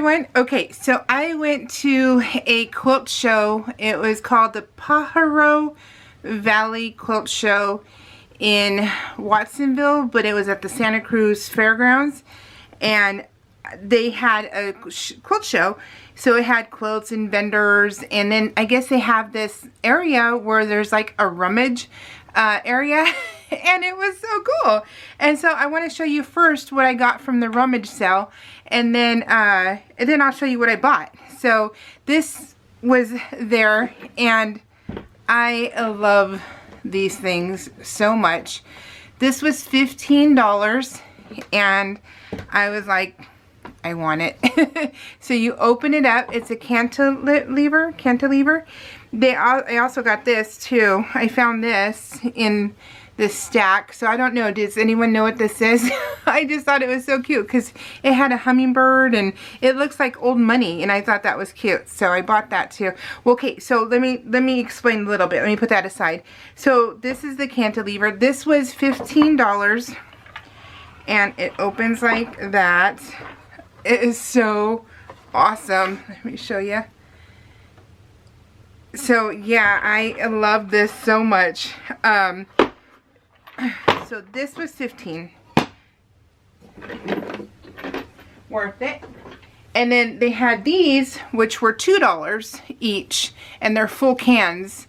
everyone. Okay, so I went to a quilt show. It was called the Pajaro Valley Quilt Show in Watsonville, but it was at the Santa Cruz Fairgrounds, and they had a quilt show. So it had quilts and vendors, and then I guess they have this area where there's like a rummage area and it was so cool. And so I want to show you first what I got from the rummage sale, and then I'll show you what I bought. So this was there, and I love these things so much. This was $15, and I was like, I want it. So you open it up. It's a cantilever. I also got this too. I found this in this stack. So I don't know. Does anyone know what this is? I just thought it was so cute because it had a hummingbird and it looks like old money, and I thought that was cute. So I bought that too. Okay, so let me explain a little bit. Let me put that aside. So this is the cantilever. This was $15, and it opens like that. It is so awesome. Let me show you. So yeah, I love this so much. So this was $15. Worth it. And then they had these, which were $2 each, and they're full cans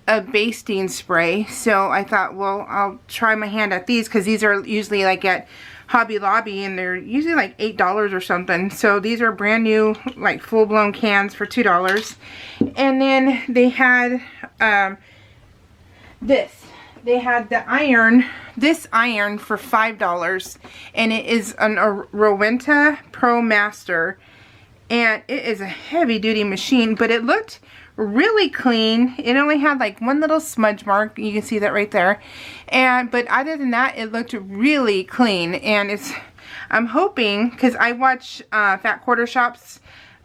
of basting spray. So I thought, well, I'll try my hand at these because these are usually like at Hobby Lobby, and they're usually like $8 or something. So these are brand new, like full-blown cans for $2. And then they had this. They had the iron, this iron for $5, and it is a Rowenta Pro Master, and it is a heavy-duty machine, but it looked really clean. It only had like one little smudge mark. You can see that right there. But other than that, it looked really clean. And I'm hoping, because I watch Fat Quarter Shop's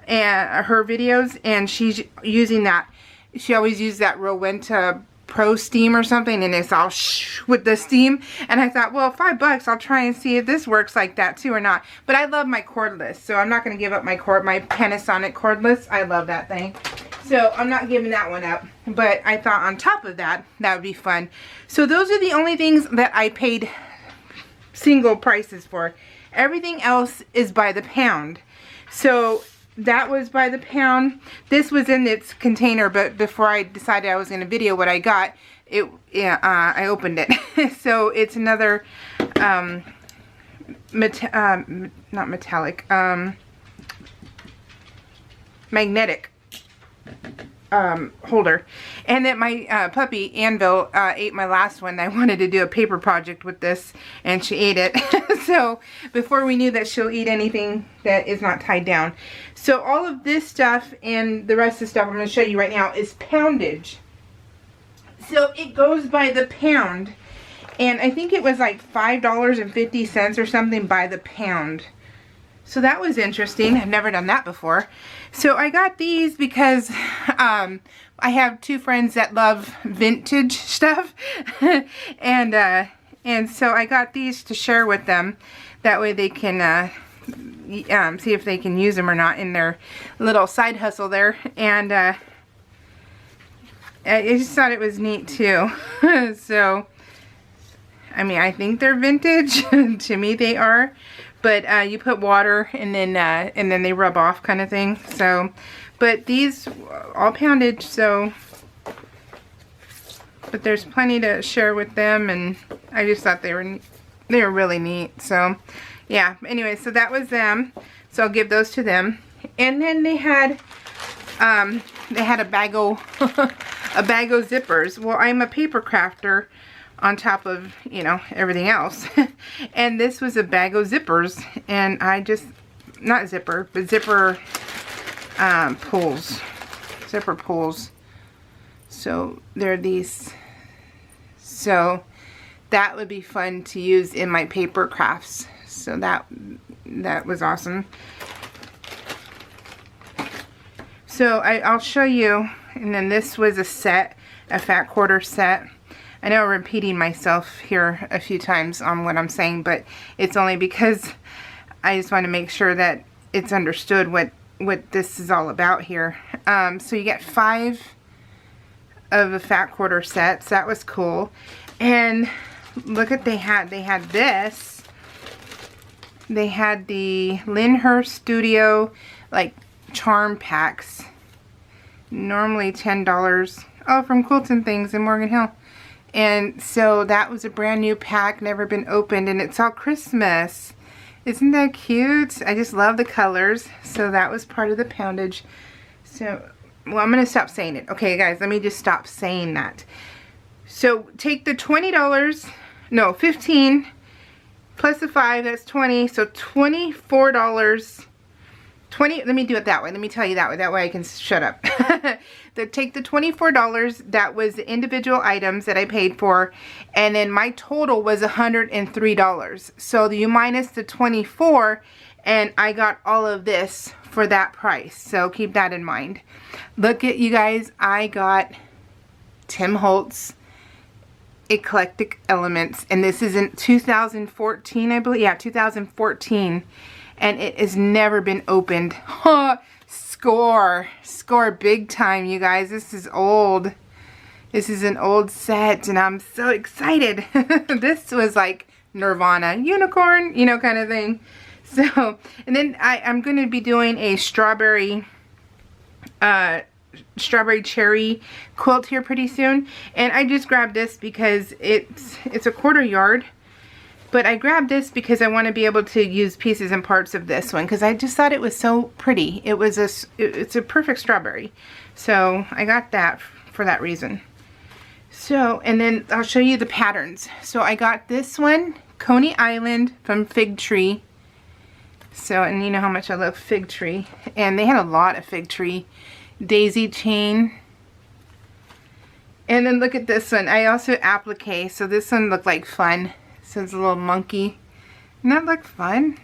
and her videos, and she's using that. She always uses that Rowenta Pro Steam or something, and it's all shh with the steam. And I thought, well, $5, I'll try and see if this works like that too or not. But I love my cordless, so I'm not going to give up my Panasonic cordless. I love that thing. So I'm not giving that one up. But I thought on top of that, that would be fun. So those are the only things that I paid single prices for. Everything else is by the pound. So that was by the pound. This was in its container, but before I decided I was going to video what I got, I opened it. So it's another not metallic, magnetic holder. And then my puppy Anvil ate my last one. I wanted to do a paper project with this, and she ate it. So before we knew that she'll eat anything that is not tied down. So all of this stuff and the rest of the stuff I'm going to show you right now is poundage. So it goes by the pound, and I think it was like $5.50 or something by the pound. So that was interesting. I've never done that before. So I got these because I have two friends that love vintage stuff. and so I got these to share with them. That way they can see if they can use them or not in their little side hustle there. And I just thought it was neat too. So, I mean, I think they're vintage. To me they are. But you put water and then they rub off kind of thing. So, but these all poundage, so, but there's plenty to share with them, and I just thought they were really neat. So, yeah. Anyway, so that was them. So I'll give those to them. And then they had a bag of zippers. Well, I'm a paper crafter on top of, you know, everything else. And this was a bag of zippers, and I just, not zipper, but zipper pulls. Zipper pulls. So they're these. So that would be fun to use in my paper crafts. So that was awesome. So I'll show you. And then this was a set, a Fat Quarter set. I know I'm repeating myself here a few times on what I'm saying, but it's only because I just want to make sure that it's understood what this is all about here. So you get 5 of the fat quarter sets. That was cool. And look at, they had this. They had the Lyndhurst Studio like charm packs. Normally $10. Oh, from Quilt and Things in Morgan Hill. And so that was a brand new pack, never been opened, and it's all Christmas. Isn't that cute? I just love the colors. So that was part of the poundage. So, well, I'm going to stop saying it. Okay, guys, let me just stop saying that. So take the $20, no, 15 plus the 5, that's 20, so $24. Let me do it that way. Let me tell you that way. That way I can shut up. Take the $24, that was the individual items that I paid for, and then my total was $103. So you minus the 24, and I got all of this for that price. So keep that in mind. Look at, you guys, I got Tim Holtz Eclectic Elements, and this is in 2014, I believe. Yeah, 2014. And it has never been opened. Score big time, you guys. This is old. This is an old set, and I'm so excited. This was like Nirvana, unicorn, you know, kind of thing. So, and then I'm going to be doing a strawberry cherry quilt here pretty soon. And I just grabbed this because it's a 1/4 yard. But I grabbed this because I want to be able to use pieces and parts of this one, because I just thought it was so pretty. It's a perfect strawberry. So I got that for that reason. So, and then I'll show you the patterns. So I got this one, Coney Island from Fig Tree. So, and you know how much I love Fig Tree. And they had a lot of Fig Tree. Daisy chain. And then look at this one. I also applique. So this one looked like fun. So it's a little monkey. Doesn't that look fun?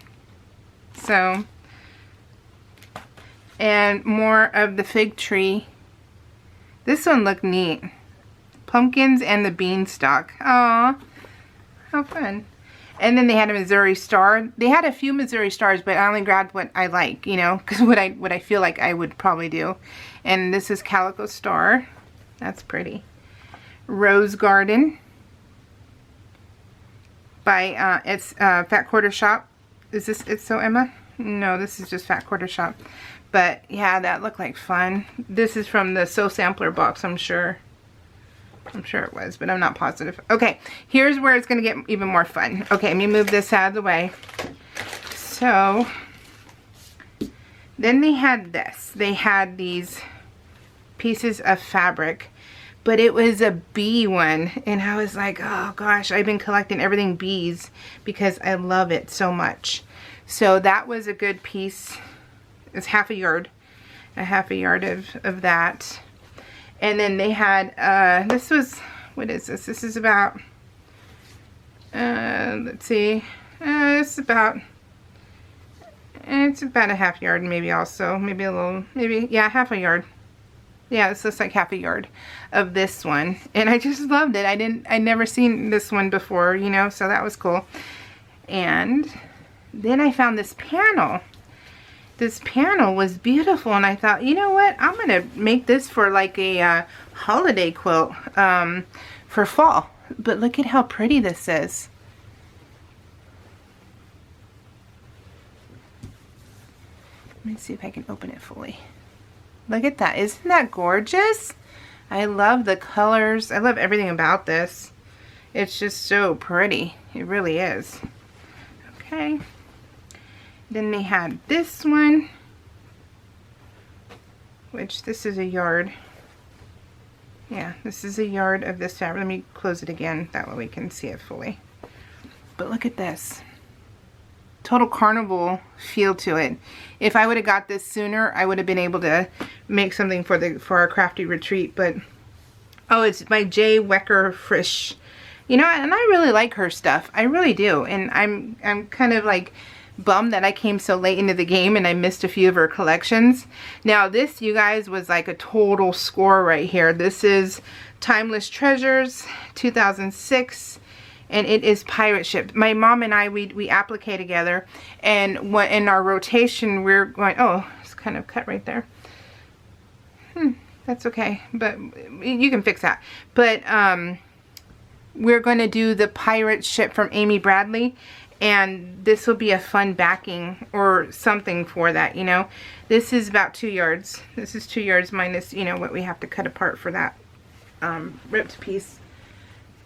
So, and more of the Fig Tree. This one looked neat. Pumpkins and the beanstalk. Aw, how fun. And then they had a Missouri Star. They had a few Missouri Stars, but I only grabbed what I like, you know, because what I feel like I would probably do. And this is Calico Star. That's pretty. Rose Garden. By it's Fat Quarter Shop. Is this It's So Emma? No, this is just Fat Quarter Shop. But yeah, that looked like fun. This is from the So Sampler box, I'm sure. I'm sure it was, but I'm not positive. Okay, here's where it's gonna get even more fun. Okay, let me move this out of the way. So then they had this. They had these pieces of fabric. But it was a bee one, and I was like, oh gosh, I've been collecting everything bees because I love it so much. So that was a good piece. It's half a yard of that. And then they had, this was, what is this? This is about, let's see, it's about a half yard maybe also, maybe a little, maybe, yeah, half a yard. Yeah, this looks like half a yard of this one. And I just loved it. I'd never seen this one before, you know, so that was cool. And then I found this panel. This panel was beautiful, and I thought, you know what? I'm going to make this for like a holiday quilt for fall. But look at how pretty this is. Let me see if I can open it fully. Look at that. Isn't that gorgeous? I love the colors. I love everything about this. It's just so pretty. It really is. Okay. Then they had this one, which this is a yard. Yeah, this is a yard of this fabric. Let me close it again. That way we can see it fully. But look at this. Total carnival feel to it. If I would have got this sooner, I would have been able to make something for our crafty retreat. But oh, it's by J. Wecker Frisch. You know, and I really like her stuff. I really do. And I'm kind of like bummed that I came so late into the game and I missed a few of her collections. Now this, you guys, was like a total score right here. This is Timeless Treasures 2006. and it is pirate ship. My mom and I, we applique together, and when in our rotation we're going, oh, it's kind of cut right there. That's okay, but you can fix that. But we're going to do the pirate ship from Amy Bradley, and this will be a fun backing or something for that, you know. This is about 2 yards. This is 2 yards minus, you know, what we have to cut apart for that ripped piece.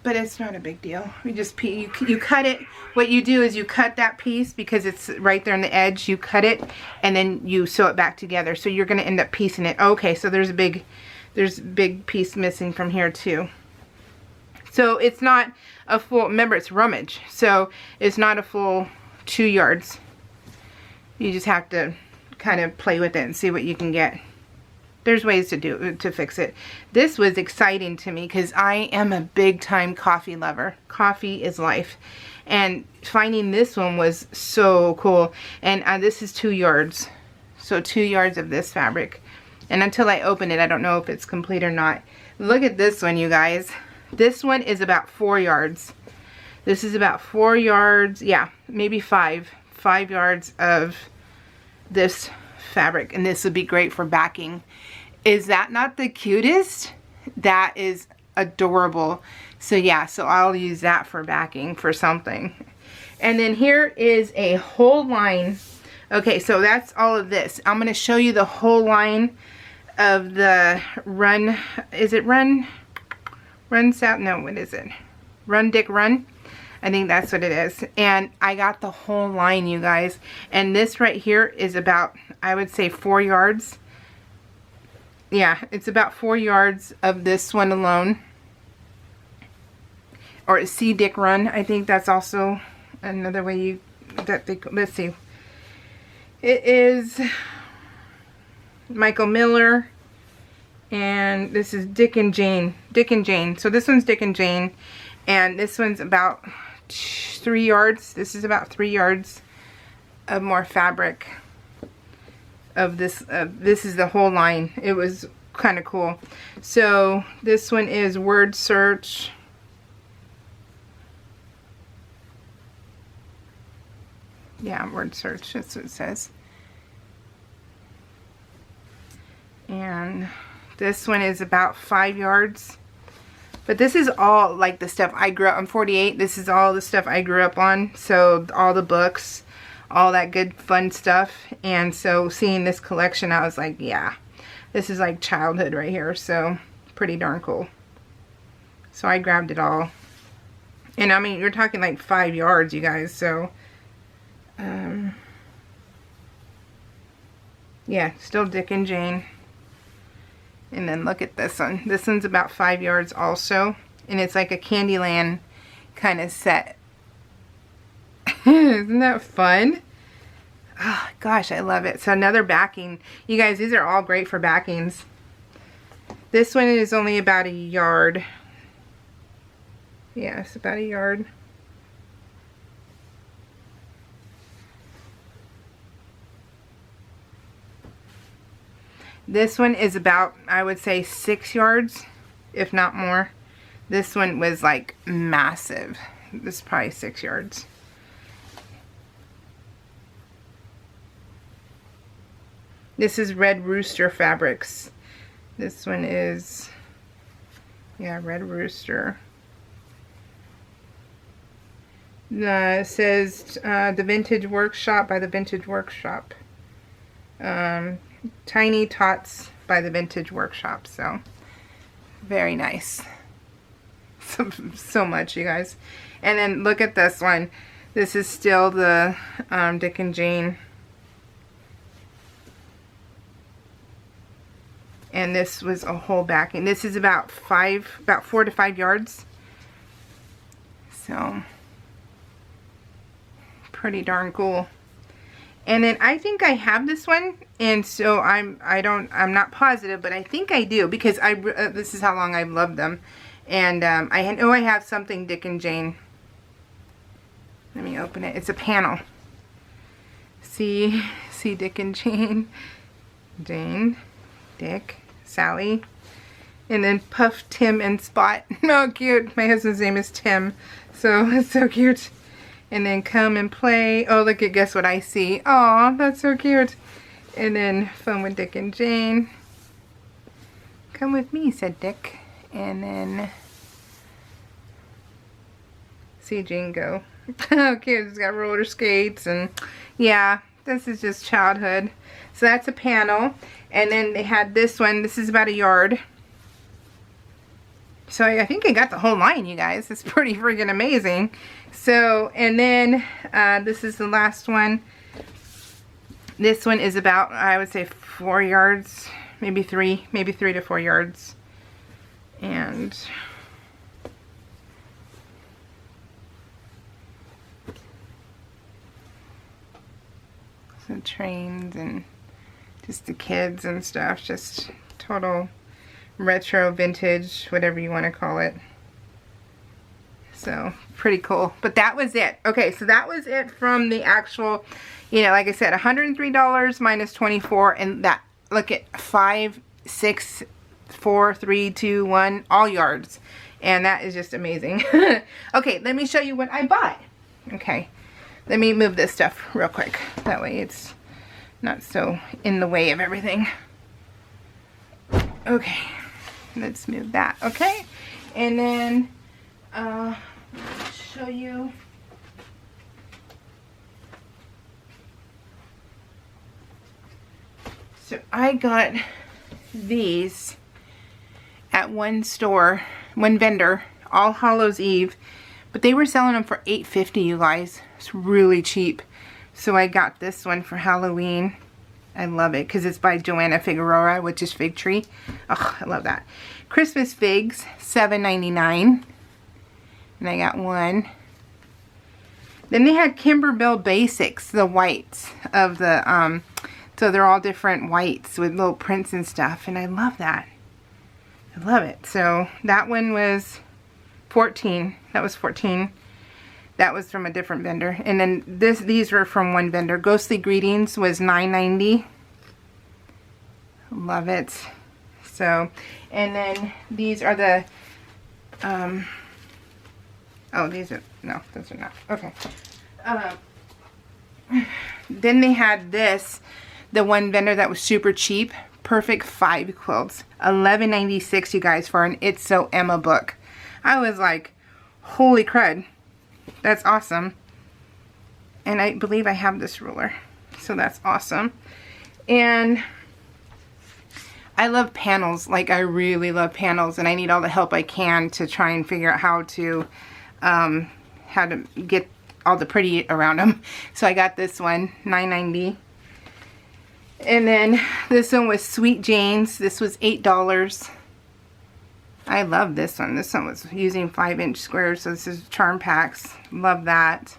But it's not a big deal. You just you cut it. What you do is you cut that piece because it's right there on the edge. You cut it and then you sew it back together. So you're going to end up piecing it. Okay, so there's a big piece missing from here too. So it's not a full, remember it's rummage, so it's not a full 2 yards. You just have to kind of play with it and see what you can get. There's ways to fix it. This was exciting to me because I am a big time coffee lover. Coffee is life. And finding this one was so cool. And this is 2 yards. So 2 yards of this fabric. And until I open it, I don't know if it's complete or not. Look at this one, you guys. This one is about 4 yards. This is about 4 yards. Yeah, maybe 5 yards of this fabric, and this would be great for backing. Is that not the cutest? That is adorable. So yeah, so I'll use that for backing for something. And then here is a whole line. Okay, so that's all of this. I'm going to show you the whole line of the Run. Is it Run South? No, what is it? Run Dick Run. I think that's what it is. And I got the whole line, you guys. And this right here is about, I would say, 4 yards. Yeah, it's about 4 yards of this one alone. Or See Dick Run. I think that's also another way let's see. It is Michael Miller. And this is Dick and Jane. Dick and Jane. So this one's Dick and Jane. And this one's about 3 yards. This is about 3 yards of more fabric of this. This is the whole line. It was kind of cool. So this one is Word Search. Yeah, Word Search. That's what it says. And this one is about 5 yards. But this is all like the stuff I grew up, I'm 48, this is all the stuff I grew up on. So all the books, all that good fun stuff. And so seeing this collection, I was like, yeah, this is like childhood right here. So pretty darn cool. So I grabbed it all. And I mean, you're talking like 5 yards, you guys. So, yeah, still Dick and Jane. And then look at this one. This one's about 5 yards also. And it's like a Candyland kind of set. Isn't that fun? Oh, gosh, I love it. So another backing. You guys, these are all great for backings. This one is only about a yard. Yeah, it's about a yard. This one is about, I would say, 6 yards, if not more. This one was like massive. This is probably 6 yards. This is Red Rooster Fabrics. This one is, yeah, Red Rooster. It says The Vintage Workshop by The Vintage Workshop. Tiny Tots by The Vintage Workshop. So very nice. So much, you guys. And then look at this one. This is still the Dick and Jane. And this was a whole backing. This is about 4 to 5 yards. So pretty darn cool. And then I think I have this one, and so I'm not positive, but I think I do because this is how long I've loved them. And I know I have something Dick and Jane. Let me open it. It's a panel. See Dick and Jane. Jane, Dick, Sally. And then Puff, Tim, and Spot. Oh, cute. My husband's name is Tim. So, it's so cute. And then Come and Play. Oh, look at Guess What I See. Aw, that's so cute. And then Fun with Dick and Jane. Come with me, said Dick. And then See Jane Go. Oh, cute. It's got roller skates. And yeah, this is just childhood. So that's a panel. And then they had this one. This is about a yard. So I think I got the whole line, you guys. It's pretty freaking amazing. So, and then this is the last one. This one is about, I would say, 4 yards, maybe 3 to 4 yards. And some trains and just the kids and stuff. Just total retro, vintage, whatever you want to call it. So pretty cool. But that was it. Okay, so that was it from the actual, you know, like I said, $103 minus 24, and that, look at 5, 6, 4, 3, 2, 1, all yards. And that is just amazing. Okay, let me show you what I bought. Okay, let me move this stuff real quick. That way it's not so in the way of everything. Okay, let's move that. Okay, and then show you. So I got these at one store, one vendor, All Hallows Eve, but they were selling them for $8.50, you guys. It's really cheap. So I got this one for Halloween. I love it because it's by Joanna Figueroa, which is Fig Tree. Oh, I love that. Christmas figs, $7.99. And I got one. Then they had Kimberbell Basics, the whites of the, so they're all different whites with little prints and stuff. And I love that. I love it. So that one was 14. That was 14. That was from a different vendor. And then these were from one vendor. Ghostly Greetings was $9.90. Love it. So, and then these are the, oh, these are, no, those are not. Okay. Then they had this, the one vendor that was super cheap. Perfect 5 quilts. $11.96, you guys, for an It's So Emma book. I was like, holy crud. That's awesome. And I believe I have this ruler. So that's awesome. And I love panels. Like, I really love panels. And I need all the help I can to try and figure out how to get all the pretty around them. So I got this one, $9.90. And then this one was Sweet Jane's. This was $8. I love this one. This one was using 5-inch squares, so this is charm packs. Love that.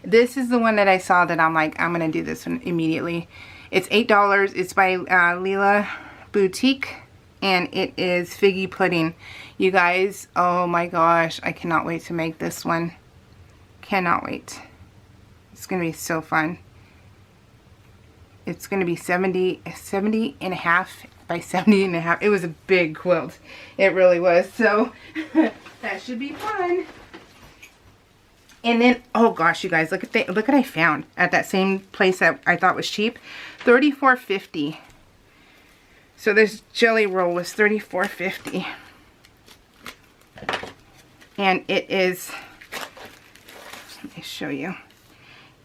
This is the one that I saw that I'm like, I'm going to do this one immediately. It's $8. It's by Leela Boutique, and it is Figgy Pudding. You guys, oh my gosh, I cannot wait to make this one. Cannot wait. It's going to be so fun. It's going to be 70 and a half by 70 and a half. It was a big quilt. It really was. So that should be fun. And then, oh gosh, you guys, look what I found at that same place that I thought was cheap. $34.50. So this jelly roll was $34.50. And it is, let me show you.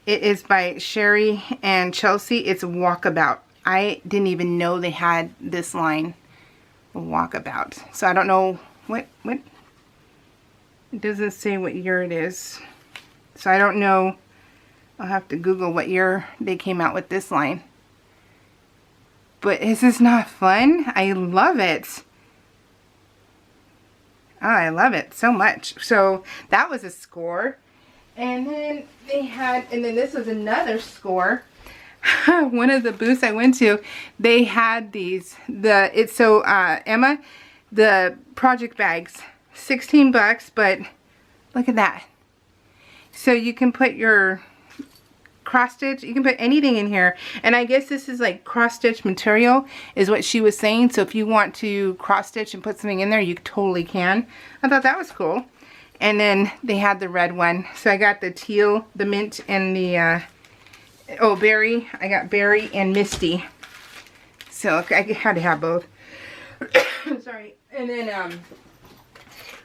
It is by Sherry and Chelsea. It's Walkabout. I didn't even know they had this line, Walkabout. So I don't know what, it doesn't say what year it is. So I don't know, I'll have to Google what year they came out with this line. But is this not fun? I love it. Oh, I love it so much. So that was a score. And then they had, and then this was another score. One of the booths I went to, they had these, It's So Emma, the project bags, $16, but look at that. So you can put your cross stitch. You can put anything in here. And I guess this is like cross stitch material is what she was saying. So if you want to cross stitch and put something in there, you totally can. I thought that was cool. And then they had the red one. So I got the teal, the mint, and the, oh, berry. I got berry and misty. So I had to have both. Sorry. And then,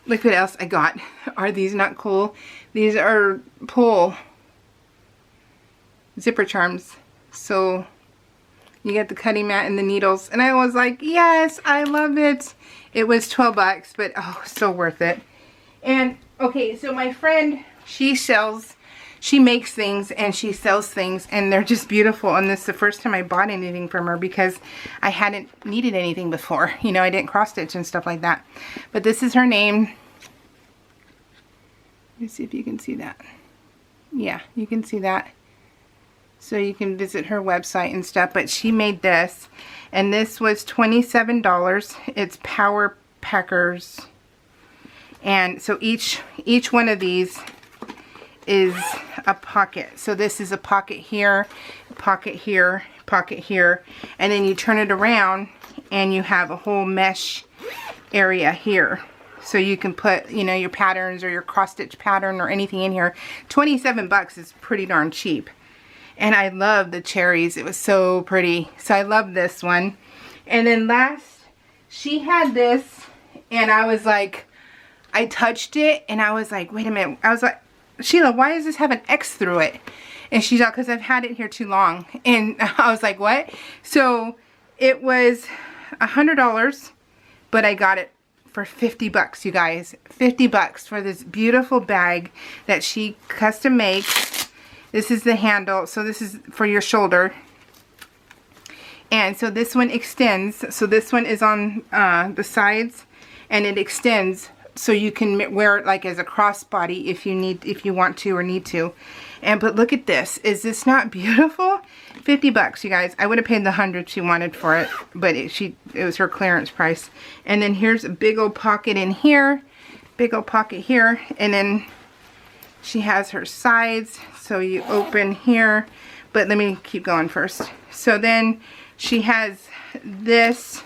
look what else I got. Are these not cool? These are pull zipper charms. So you get the cutting mat and the needles. And I was like, yes, I love it. It was 12 bucks, but oh, so worth it. And okay, so my friend, she makes things and she sells things, and they're just beautiful. And this is the first time I bought anything from her because I hadn't needed anything before. You know, I didn't cross stitch and stuff like that. But this is her name. Let me see if you can see that. Yeah, you can see that. So you can visit her website and stuff. But she made this, and this was $27. It's Power Packers. And so each one of these is a pocket. So this is a pocket here, pocket here, pocket here, and then you turn it around and you have a whole mesh area here. So you can put, you know, your patterns or your cross stitch pattern or anything in here. 27 bucks is pretty darn cheap. And I love the cherries. It was so pretty. So I love this one. And then last, she had this, and I was like, I touched it and I was like, wait a minute. I was like, Sheila, why does this have an X through it? And she's like, because I've had it here too long. And I was like, what? So it was $100, but I got it for 50 bucks, you guys. 50 bucks for this beautiful bag that she custom makes. This is the handle. So this is for your shoulder. And so this one extends. So this one is on the sides, and it extends. So you can wear it like as a crossbody if you want to or need to. And but look at this. Is this not beautiful? 50 bucks, you guys. I would have paid the 100 she wanted for it, but it was her clearance price. And then here's a big old pocket in here, big old pocket here, and then she has her sides. So you open here, but let me keep going first. So then she has this.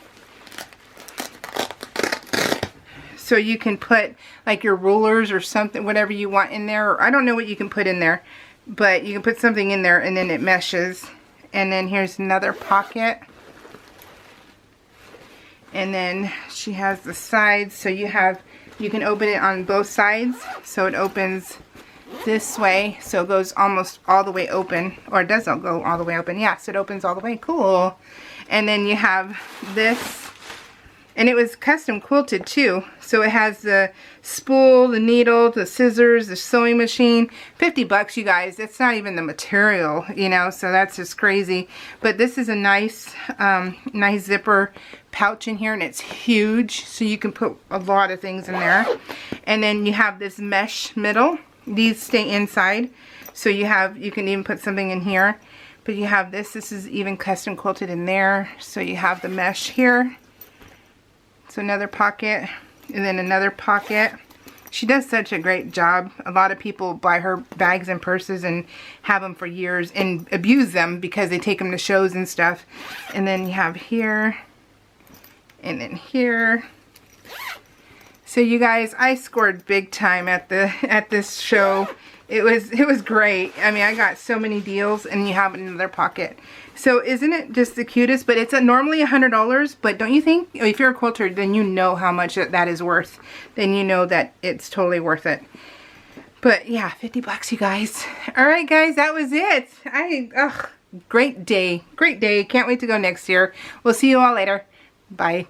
So you can put like your rulers or something, whatever you want in there. Or I don't know what you can put in there, but you can put something in there and then it meshes. And then here's another pocket. And then she has the sides. So you can open it on both sides. So it opens this way. So it goes almost all the way open. Or it doesn't go all the way open. Yes, it opens all the way. Cool. And then you have this. And it was custom quilted too. So it has the spool, the needle, the scissors, the sewing machine. 50 bucks, you guys. It's not even the material, you know, so that's just crazy. But this is a nice, nice zipper pouch in here, and it's huge. So you can put a lot of things in there. And then you have this mesh middle. These stay inside. So you can even put something in here. But you have this. This is even custom quilted in there. So you have the mesh here. So another pocket, and then another pocket. She does such a great job. A lot of people buy her bags and purses and have them for years and abuse them because they take them to shows and stuff. And then you have here, and then here. So you guys, I scored big time at this show. It was great. I mean, I got so many deals, and you have another pocket. So isn't it just the cutest? But it's normally $100, but don't you think, if you're a quilter, then you know how much that is worth. Then you know that it's totally worth it. But yeah, 50 bucks, you guys. All right, guys, that was it. Great day. Great day. Can't wait to go next year. We'll see you all later. Bye.